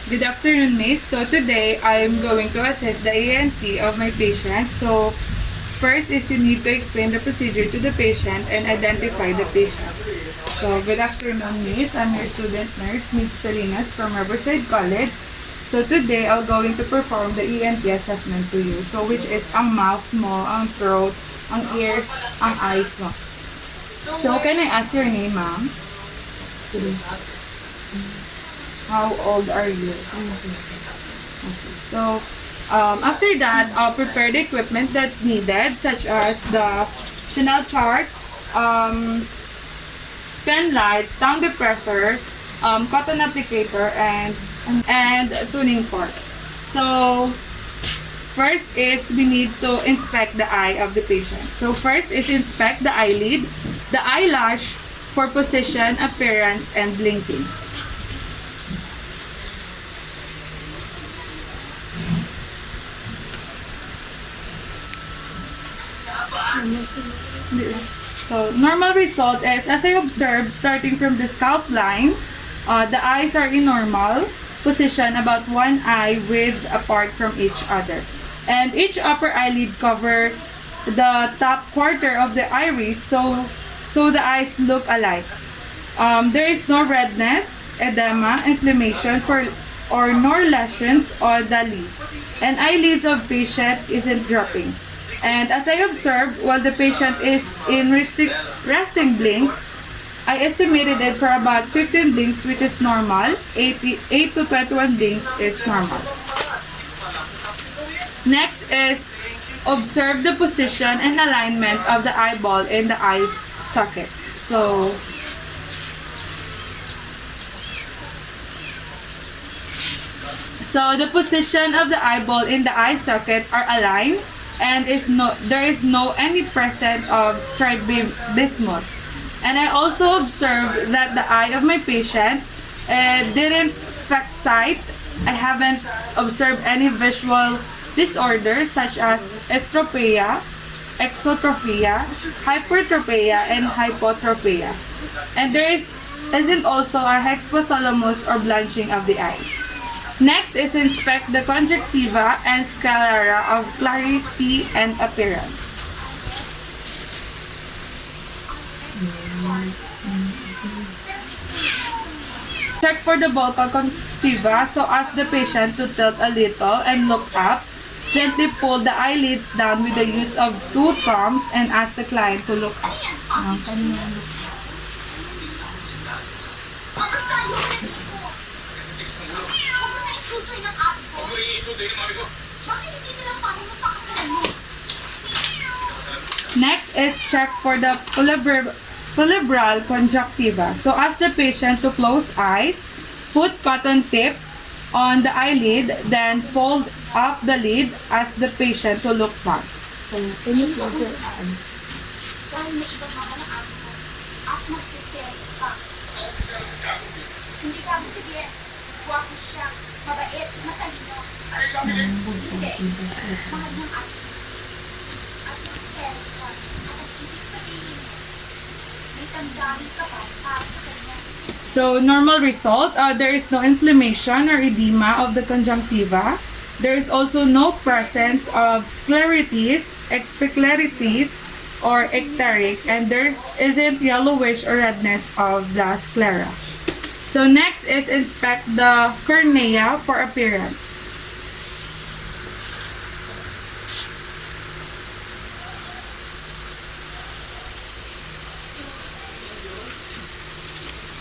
Good afternoon, Miss. So today I'm going to assess the ENT of my patient. So first is you need to explain the procedure to the patient and identify the patient. So good afternoon, Miss. I'm your student nurse, Miss Salinas from Riverside College. So today I'm going to perform the ENT assessment to you. So which is ang mouth mo, ang throat, ang ears, ang eyes mo. So can I ask your name, ma'am? How old are you? Okay. So, after that, I'll prepare the equipment that's needed, such as the Chanel chart, pen light, tongue depressor, cotton applicator, and tuning fork. So, first is we need to inspect the eye of the patient. So, first is inspect the eyelid, the eyelash for position, appearance, and blinking. So, normal result is, as I observed, starting from the scalp line, the eyes are in normal position, about one eye width apart from each other. And each upper eyelid cover the top quarter of the iris, so the eyes look alike. There is no redness, edema, inflammation, or nor lesions on the lids. And eyelids of patient isn't dropping. And as I observed, while the patient is in resting blink, I estimated it for about 15 blinks, which is normal. 8 to 21 blinks is normal. Next is observe the position and alignment of the eyeball in the eye socket. So the position of the eyeball in the eye socket are aligned, and there is no any present of strabismus. And I also observed that the eye of my patient didn't affect sight. I haven't observed any visual disorders such as estropia, exotropia, hypertropia, and hypotrophia. And there isn't also a hypothalamus or blanching of the eyes. Next is inspect the conjunctiva and sclera of clarity and appearance. Check for the buccal conjunctiva, so ask the patient to tilt a little and look up. Gently pull the eyelids down with the use of 2 thumbs and ask the client to look up. Next is check for the palpebral conjunctiva. So ask the patient to close eyes, put cotton tip on the eyelid, then fold up the lid, ask the patient to look back. So, can you close your eyes? So, normal result, there is no inflammation or edema of the conjunctiva. There is also no presence of scleritis, exspicleritis, or ecteric, and there isn't yellowish or redness of the sclera. So, next is inspect the cornea for appearance.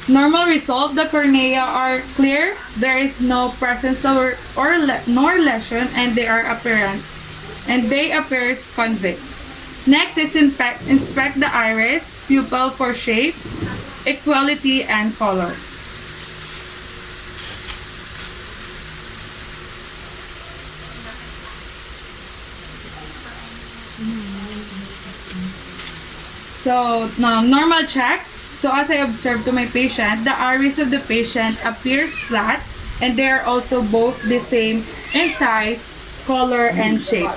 Normal result, the cornea are clear, there is no presence nor lesion, and they appear convex. Next is inspect the iris, pupil for shape, equality, and color. So, normal check. So as I observed to my patient, the iris of the patient appears flat, and they are also both the same in size, color, and shape.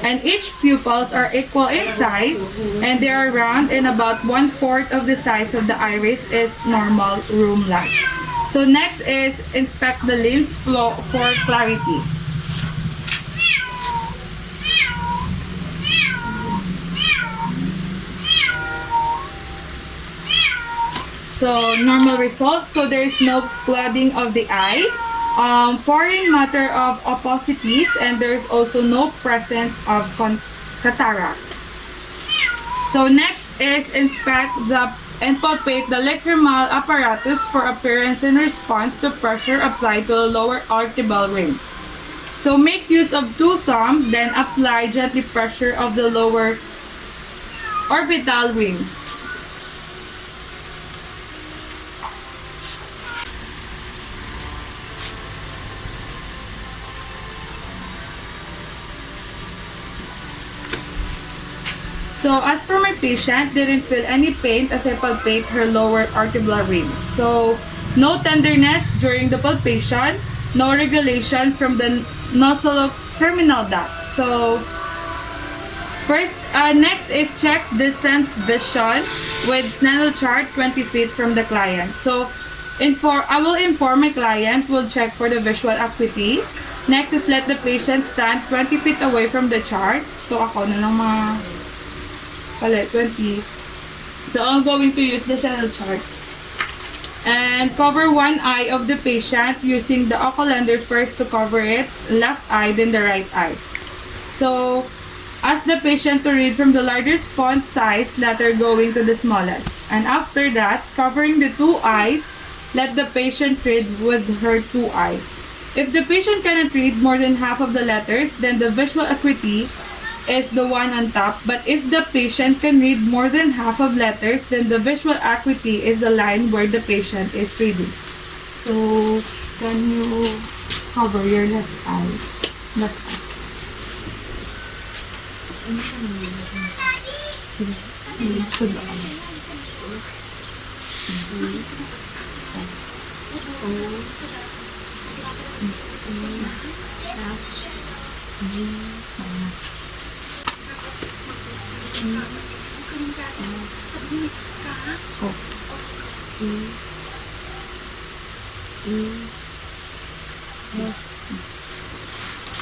And each pupils are equal in size, and they are round, and about 1/4 of the size of the iris is normal room light. So next is inspect the lens flow for clarity. So normal result. So there is no clouding of the eye, foreign matter of opposites, and there is also no presence of cataract. So next is inspect and palpate the lacrimal apparatus for appearance and response to pressure applied to the lower orbital ring. So make use of 2 thumbs, then apply gently pressure of the lower orbital ring. So as for my patient, didn't feel any pain as I palpate her lower orbital ring. So no tenderness during the palpation, no regulation from the nosoterminal duct. So next is check distance vision with Snellen chart 20 feet from the client. So I will inform my client, will check for the visual acuity. Next is let the patient stand 20 feet away from the chart. So ako na lang palit 20. So I'm going to use the Snellen chart. And cover one eye of the patient using the oculander first to cover it, left eye, then the right eye. So ask the patient to read from the largest font size letter going to the smallest. And after that, covering the 2 eyes, let the patient read with her 2 eyes. If the patient cannot read more than half of the letters, then the visual acuity is the one on top. But if the patient can read more than half of letters, then the visual acuity is the line where the patient is reading. So, can you cover your left eye? Left eye.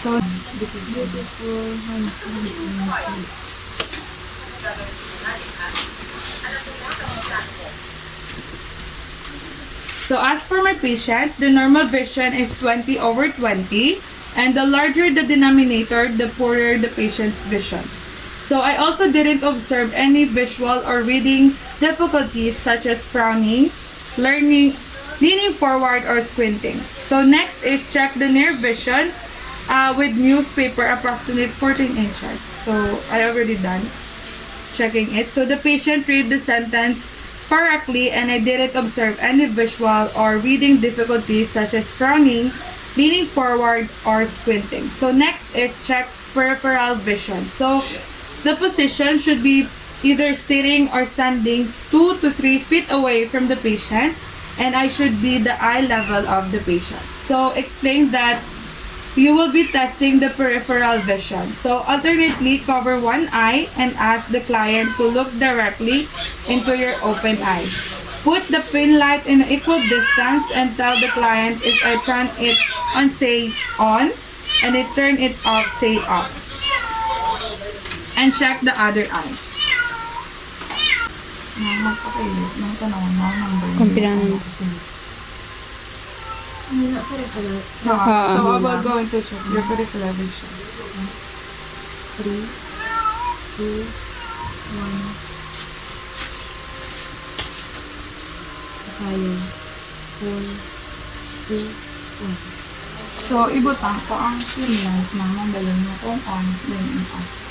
So beautiful handsome. So as for my patient, the normal vision is 20/20, and the larger the denominator, the poorer the patient's vision. So I also didn't observe any visual or reading difficulties such as frowning, leaning forward, or squinting. So next is check the near vision with newspaper approximate 14 inches. So I already done checking it. So the patient read the sentence correctly, and I didn't observe any visual or reading difficulties such as frowning, leaning forward, or squinting. So next is check peripheral vision. So the position should be either sitting or standing 2 to 3 feet away from the patient, and I should be the eye level of the patient. So explain that you will be testing the peripheral vision. So alternately cover one eye and ask the client to look directly into your open eye. Put the pin light in equal distance and tell the client if I turn it on, say on, and it turn it off, say off. And check the other eye. Kumpilan. So I will go into check your peripheral vision. 3, 2, 1. Tayo. 4, 2, 1. So ibutang ko ang pin light na mandalon mo kung on, then off.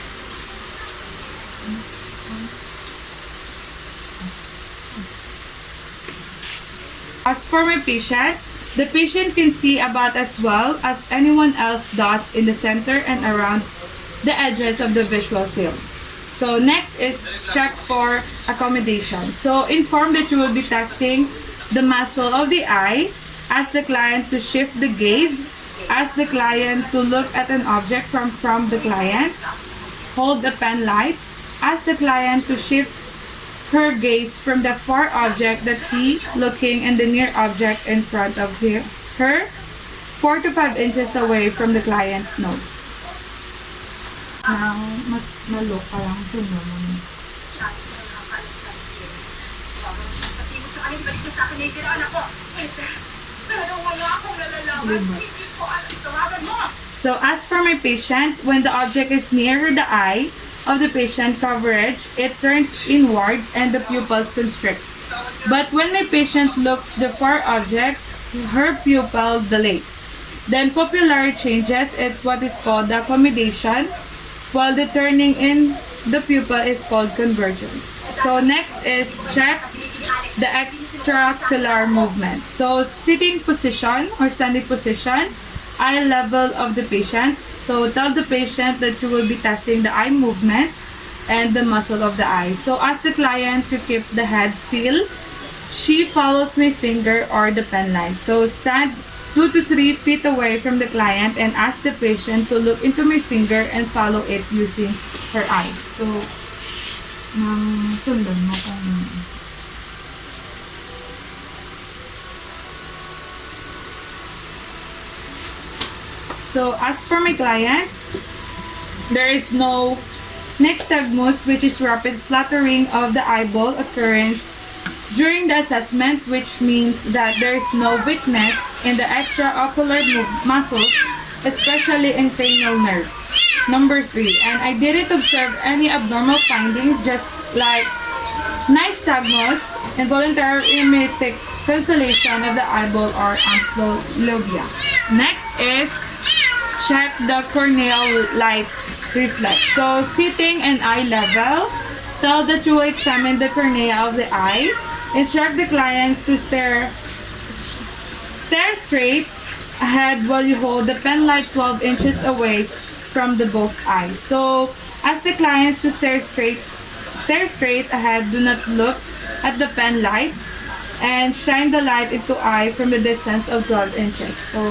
As for my patient, the patient can see about as well as anyone else does in the center and around the edges of the visual field. So next is check for accommodation. So inform that you will be testing the muscle of the eye. Ask the client to shift the gaze. Ask the client to look at an object from the client. Hold the pen light. Ask the client to shift her gaze from the far object that he looking and the near object in front of her 4 to 5 inches away from the client's nose. Now, mas malo pa lang sunod mo. So as for my patient, when the object is near the eye of the patient coverage, it turns inward and the pupils constrict. But when my patient looks the far object, her pupil dilates. Then pupillary changes at what is called the accommodation, while the turning in the pupil is called convergence. So next is check the extraocular movement. So sitting position or standing position, eye level of the patient. So tell the patient that you will be testing the eye movement and the muscle of the eye. So ask the client to keep the head still. She follows my finger or the pen line. So stand 2 to 3 feet away from the client and ask the patient to look into my finger and follow it using her eyes. So, sundan mo kung So, as for my client, there is no nystagmus, which is rapid fluttering of the eyeball occurrence during the assessment, which means that there is no weakness in the extraocular muscles, especially in cranial nerve. Number 3, and I didn't observe any abnormal findings, just like nystagmus, involuntary emetic cancellation of the eyeball or amplopia. Next is check the corneal light reflex. So sitting and eye level, tell that you will examine the cornea of the eye. Instruct the clients to stare straight ahead while you hold the pen light 12 inches away from the both eyes. So ask the clients to stare straight ahead. Do not look at the pen light and shine the light into eye from the distance of 12 inches. So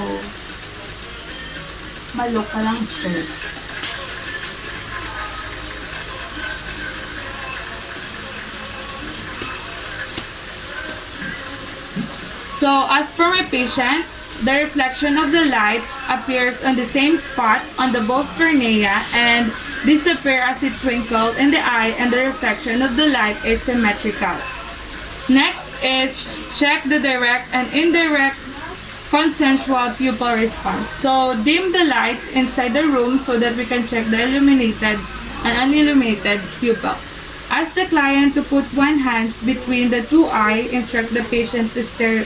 malo ka lang straight. So as for my patient, the reflection of the light appears on the same spot on the both cornea and disappear as it twinkled in the eye, and the reflection of the light is symmetrical. Next is check the direct and indirect consensual pupil response. So dim the light inside the room so that we can check the illuminated and unilluminated pupil. Ask the client to put one hand between the two eyes. Instruct the patient to stare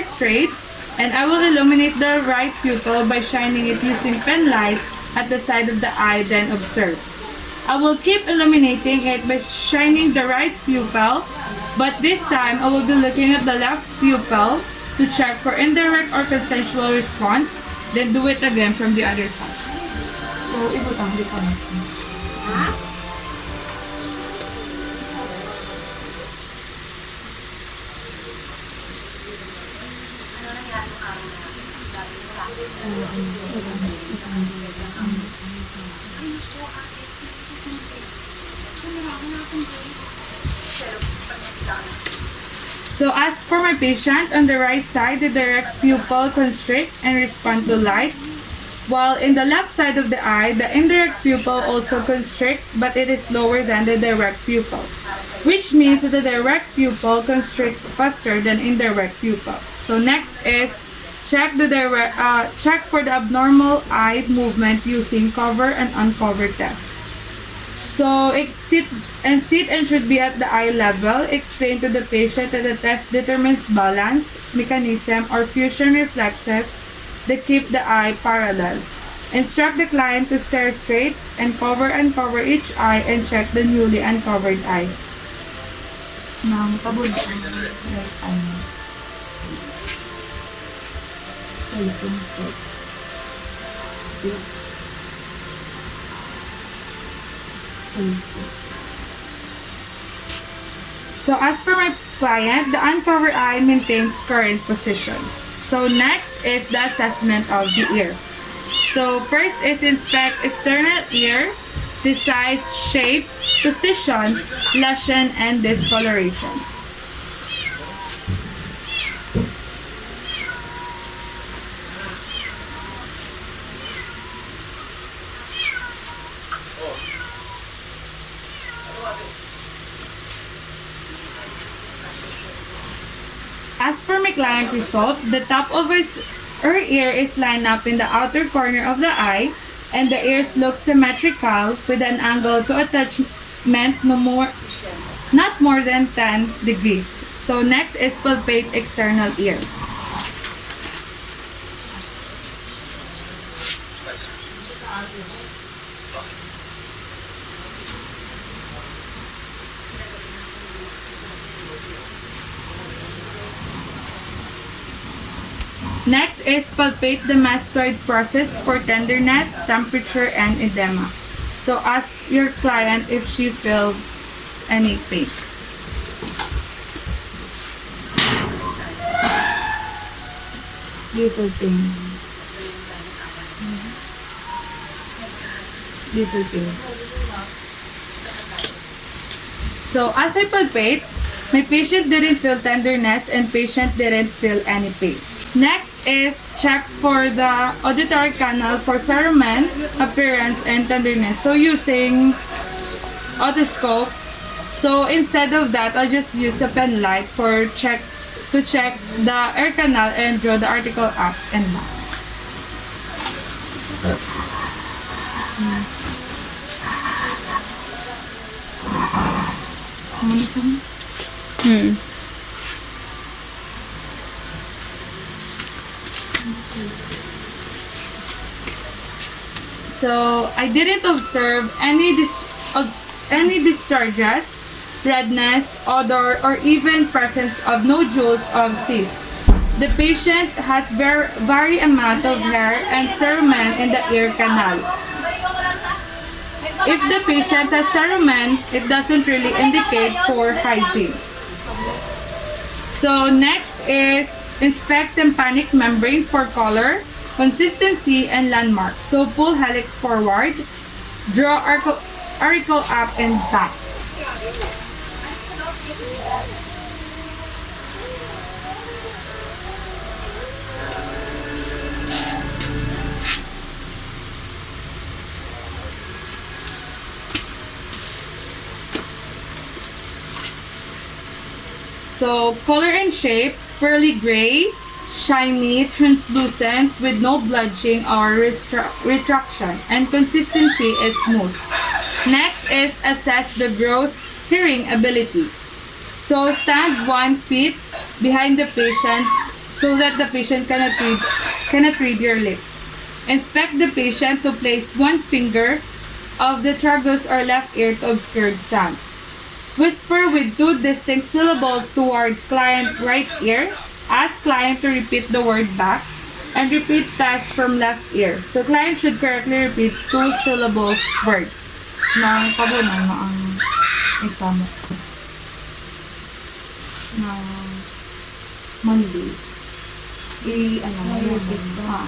straight, and I will illuminate the right pupil by shining it using pen light at the side of the eye, then observe. I will keep illuminating it by shining the right pupil, but this time I will be looking at the left pupil to check for indirect or consensual response, then do it again from the other side. So, ibutang di ko natin. So as for my patient, on the right side, the direct pupil constrict and respond to light, while in the left side of the eye, the indirect pupil also constrict, but it is lower than the direct pupil, which means that the direct pupil constricts faster than indirect pupil. So next is check for the abnormal eye movement using cover and uncover test. So sit and should be at the eye level. Explain to the patient that the test determines balance, mechanism, or fusion reflexes that keep the eye parallel. Instruct the client to stare straight and uncover each eye and check the newly uncovered eye. Nang tabod ang right eye mo. Facing straight. So as for my client, the uncovered eye maintains current position. So next is the assessment of the ear. So first is inspect external ear the size, shape, position, lesion, and discoloration. As for my client result, the top of her ear is lined up in the outer corner of the eye, and the ears look symmetrical with an angle to attachment not more than 10 degrees. So next is palpate external ear. Next is palpate the mastoid process for tenderness, temperature, and edema. So ask your client if she feels any pain. Little pain. Little pain. So as I palpate, my patient didn't feel tenderness and patient didn't feel any pain. Next is check for the auditory canal for cerumen, appearance, and tenderness. So using otoscope. So instead of that, I'll just use the pen light to check the air canal and draw the article up and down. So I didn't observe any discharges, redness, odor, or even presence of nodules of cyst. The patient has very amount of hair and cerumen in the ear canal. If the patient has cerumen, it doesn't really indicate poor hygiene. So next is inspect tympanic membrane for color, consistency, and landmark. So pull helix forward, draw auricle up and back. So color and shape, pearly gray, shiny, translucent with no blotching or retraction, and consistency is smooth. Next is assess the gross hearing ability. So stand 1 feet behind the patient so that the patient cannot read your lips. Inspect the patient to place 1 finger of the tragus or left ear to obscure the sound. Whisper with 2 distinct syllables towards client right ear. Ask client to repeat the word back and repeat test from left ear. So client should correctly repeat 2-syllable word. Na kabunan na ang exam na Monday.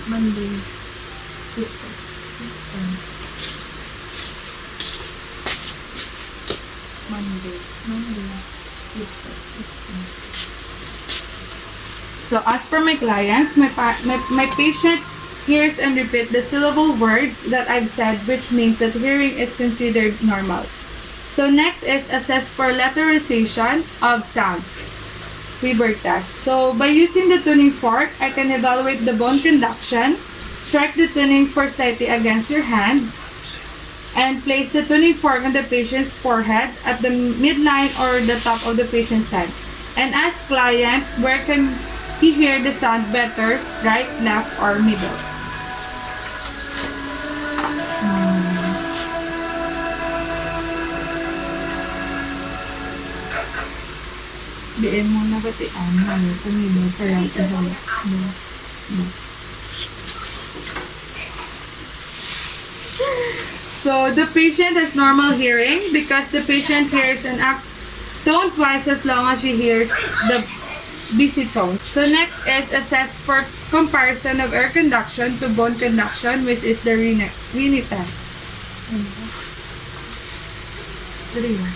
Monday. System. Monday. System. So as for my clients, my patient hears and repeat the syllable words that I've said, which means that hearing is considered normal. So next is assess for letterization of sounds. Weber test. So by using the tuning fork, I can evaluate the bone conduction, strike the tuning fork slightly against your hand, and place the tuning fork on the patient's forehead at the midline or the top of the patient's head. And ask client where can he hear the sound better, right, left, or middle. Diin mo na pati sa middle, sa right, sa left. So the patient has normal hearing because the patient hears an tone twice as long as she hears the busy tone. So next is assess for comparison of air conduction to bone conduction, which is the Rene test. Dali na.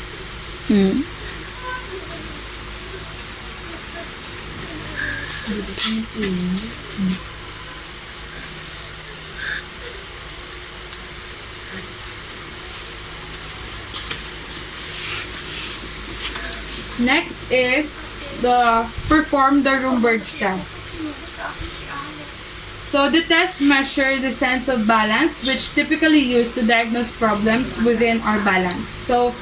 Hmm. Dito ko yung pin. Next is perform the Rumberg test. So the test measures the sense of balance, which typically used to diagnose problems within our balance. So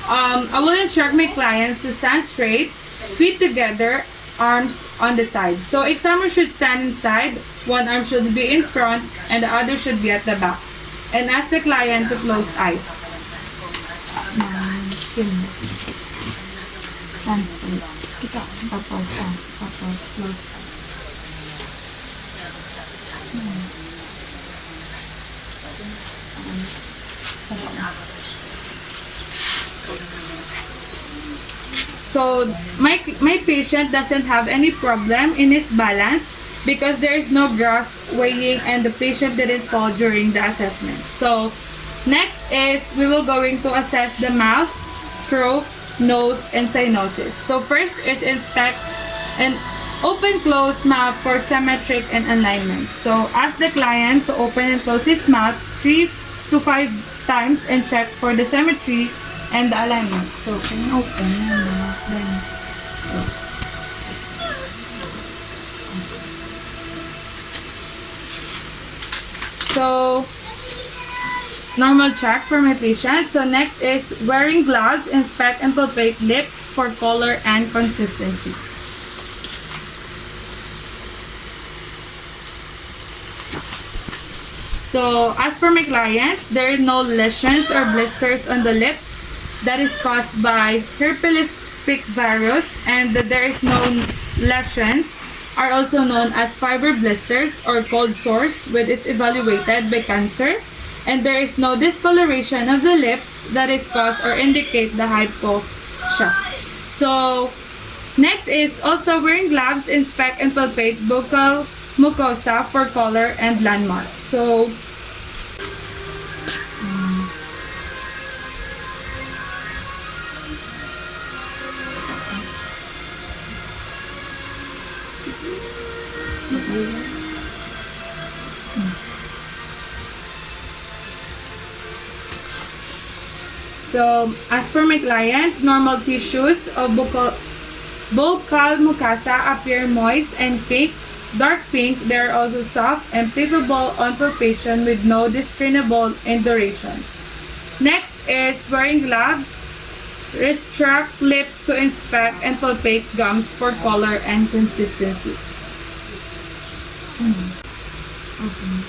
I will instruct my clients to stand straight, feet together, arms on the side. So examiner should stand inside, one arm should be in front, and the other should be at the back. And ask the client to close eyes. Skin. Transport. Kita. Tapos, tapos, close. So my patient doesn't have any problem in his balance because there is no gross weighing and the patient didn't fall during the assessment. So next is we will going to assess the mouth, throat, nose, and cyanosis. So first is inspect an open close mouth for symmetric and alignment. So ask the client to open and close his mouth 3 to 5 times and check for the symmetry and the alignment. So can you open and then so normal check for my patient. So next is wearing gloves, inspect and palpate lips for color and consistency. So as for my clients, there are no lesions or blisters on the lips that is caused by herpes virus, and there is no lesions are also known as fiber blisters or cold sores, which is evaluated by cancer, and there is no discoloration of the lips that is caused or indicate the hypoxia. So next is also wearing gloves, inspect and palpate buccal mucosa for color and landmark. So So, as for my client, normal tissues of buccal mucosa appear moist and pink, dark pink. They are also soft and palpable on palpation with no discernible induration. Next is wearing gloves. Restrict lips to inspect and palpate gums for color and consistency. Okay.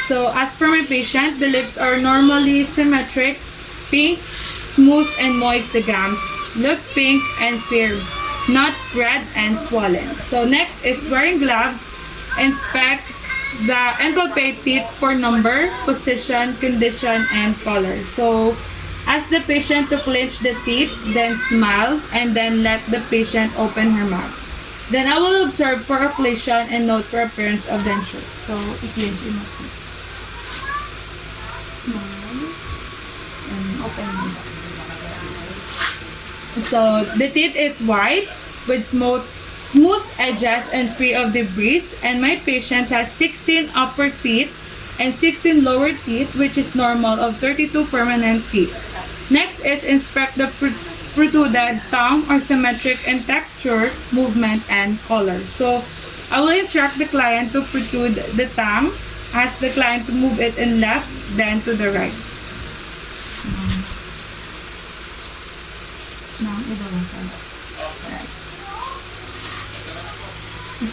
So, as for my patient, the lips are normally symmetric, pink, smooth and moist. The gums look pink and firm, not red and swollen. So, next is wearing gloves. Inspect and palpate teeth for number, position, condition, and color. So, ask the patient to clench the teeth, then smile, and then let the patient open her mouth. Then I will observe for occlusion and note for appearance of denture. So, i-clench yung mouth. And open your mouth. So, the teeth is white with smooth edges and free of debris, and my patient has 16 upper teeth and 16 lower teeth, which is normal of 32 permanent teeth. Next is inspect the protruded tongue or symmetric in texture, movement, and color. So I will instruct the client to protrude the tongue, ask the client to move it in left, then to the right.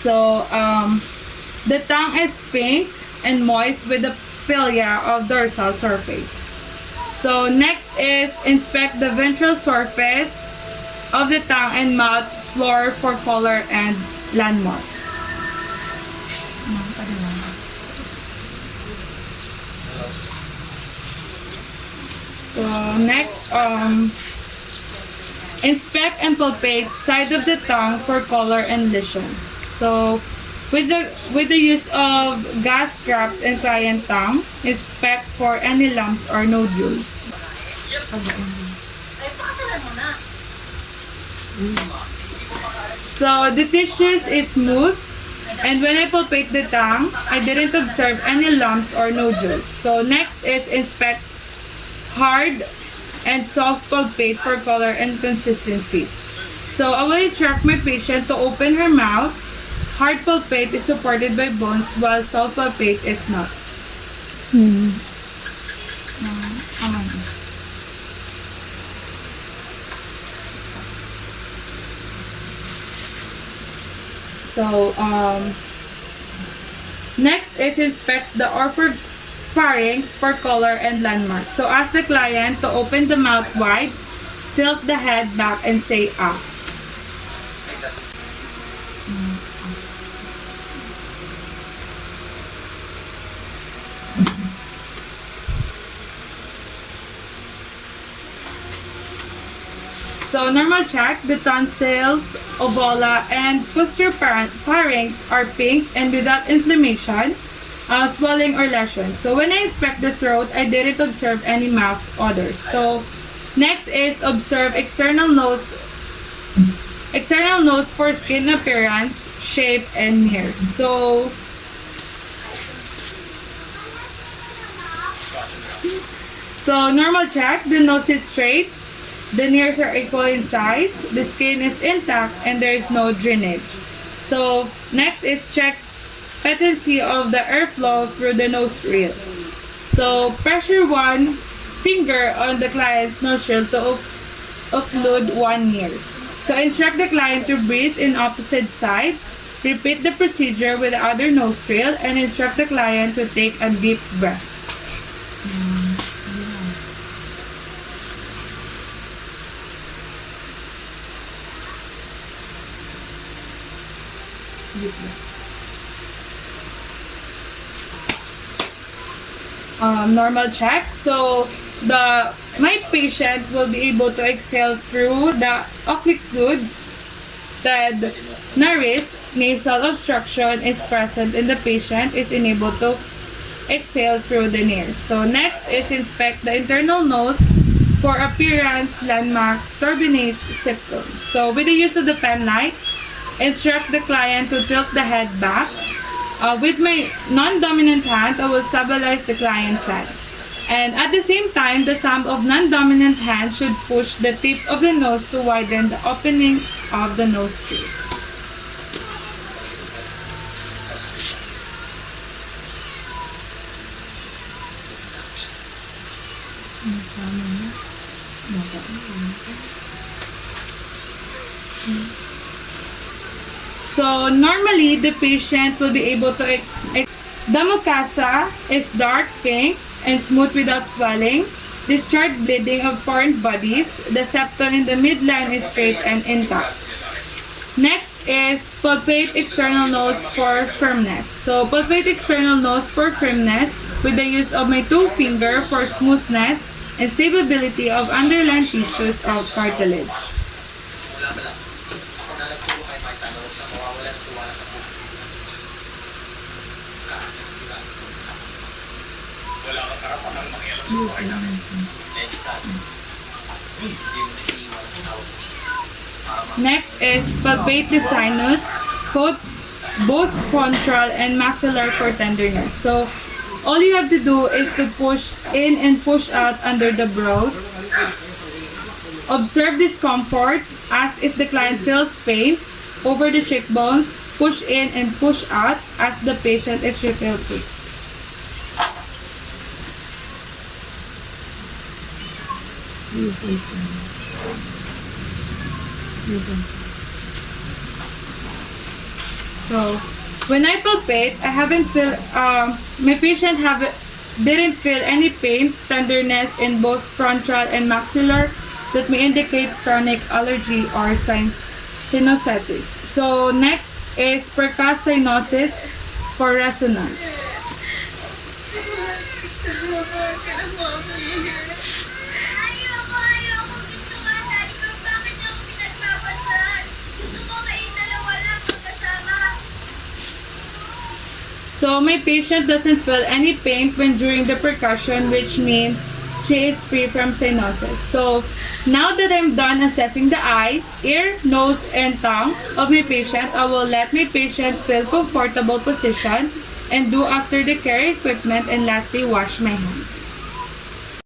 So the tongue is pink and moist with the pilia of dorsal surface. So next is inspect the ventral surface of the tongue and mouth floor for color and landmark. So next, inspect and palpate side of the tongue for color and lesions. So With the use of gas straps and client tongue, inspect for any lumps or nodules. So the tissues is smooth, and when I palpate the tongue, I didn't observe any lumps or nodules. So next is inspect hard and soft palpate for color and consistency. So I will instruct my patient to open her mouth. Hard palpate is supported by bones while soft palpate is not. So next is inspects the upper pharynx for color and landmarks. So ask the client to open the mouth wide, tilt the head back, and say ah. So normal check, the tonsils, uvula, and posterior pharynx are pink and without inflammation, swelling, or lesions. So when I inspect the throat, I didn't observe any mouth odors. So next is observe external nose for skin appearance, shape, and hairs. So normal check, the nose is straight, the ears are equal in size, the skin is intact, and there is no drainage. So next is check patency of the airflow through the nostril. So pressure one finger on the client's nostril to occlude one ear. So instruct the client to breathe in opposite side. Repeat the procedure with the other nostril and instruct the client to take a deep breath. Normal check. So my patient will be able to exhale through the occluded nares. Nasal obstruction is present and the patient is unable to exhale through the nares. So next is inspect the internal nose for appearance, landmarks, turbinates, septum. So with the use of the pen light, instruct the client to tilt the head back. With my non-dominant hand, I will stabilize the client's head. And at the same time, the thumb of non-dominant hand should push the tip of the nose to widen the opening of the nostril. So normally the patient will be able to the mucosa is dark pink and smooth without swelling. Discharge bleeding of foreign bodies. The septum in the midline is straight and intact. Next is palpate external nose for firmness. So palpate external nose for firmness with the use of my two finger for smoothness and stability of underlying tissues of cartilage. Next is palpate the sinus, both frontal and maxillary for tenderness. So all you have to do is to push in and push out under the brows. Observe discomfort, ask if the client feels pain over the cheekbones. Push in and push out, ask the patient if she feels pain. So when I palpate, I haven't feel my patient didn't feel any pain, tenderness in both frontal and maxillar that may indicate chronic allergy or sinusitis. So next is percussive cyanosis for resonance. So my patient doesn't feel any pain when during the percussion, which means she is free from cyanosis. So now that I'm done assessing the eye, ear, nose, and tongue of my patient, I will let my patient feel comfortable position and do after the care equipment, and lastly wash my hands.